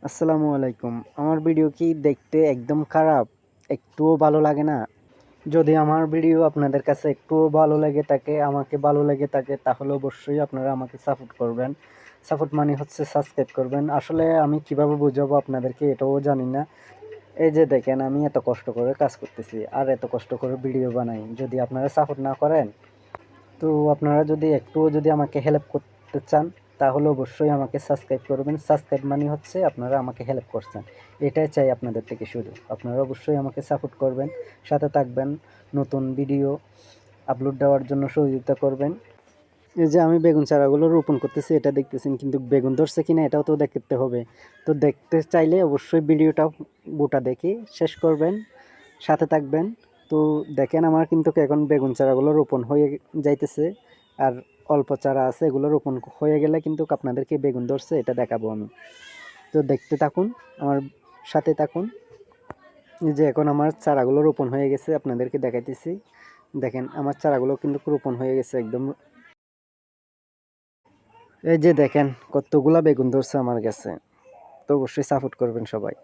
আসসালামু আলাইকুম। আমার ভিডিও কি দেখতে একদম খারাপ? একটুও ভালো লাগে না? যদি আমার ভিডিও আপনাদের কাছে একটুও ভালো লেগে থাকে, আমাকে ভালো লেগে থাকে, তাহলে অবশ্যই আপনারা আমাকে সাপোর্ট করবেন। সাপোর্ট মানে হচ্ছে সাবস্ক্রাইব করবেন। আসলে আমি কিভাবে বুঝাবো আপনাদেরকে এটাও জানি না। এই যে দেখেন, আমি এত কষ্ট করে কাজ করতেছি আর এত কষ্ট করে ভিডিও বানাই। যদি আপনারা সাপোর্ট না করেন, তো আপনারা যদি একটুও যদি আমাকে হেল্প করতে চান, তাহলে অবশ্যই আমাকে সাবস্ক্রাইব করবেন। সাবস্ক্রাইব মানে হচ্ছে আপনারা আমাকে হেল্প করছেন। এটাই চাই আপনাদের থেকে শুধু। আপনারা অবশ্যই আমাকে সাপোর্ট করবেন, সাথে থাকবেন, নতুন ভিডিও আপলোড দেওয়ার জন্য সহযোগিতা করবেন। এই যে আমি বেগুন চারাগুলো রোপণ করতেছি, এটা দেখতেছেন, কিন্তু বেগুন ধরছে কিনা এটাও তো দেখতে হবে। তো দেখতে চাইলে অবশ্যই ভিডিওটা গোটা দেখে শেষ করবেন, সাথে থাকবেন। তো দেখেন, আমার কিন্তু এখন বেগুন চারাগুলো রোপণ হয়ে যাইতেছে, আর অল্প চারা আছে, এগুলো রোপণ হয়ে গেলে কিন্তু আপনাদেরকে বেগুন ধরছে এটা দেখাবো আমি। তো দেখতে থাকুন, আমার সাথে থাকুন। এই যে এখন আমার চারাগুলো রোপণ হয়ে গেছে, আপনাদেরকে দেখাইতেছি। দেখেন, আমার চারাগুলো কিন্তু রোপণ হয়ে গেছে একদম। এই যে দেখেন কতগুলা বেগুন ধরছে আমার কাছে। তো অবশ্যই সাপোর্ট করবেন সবাই।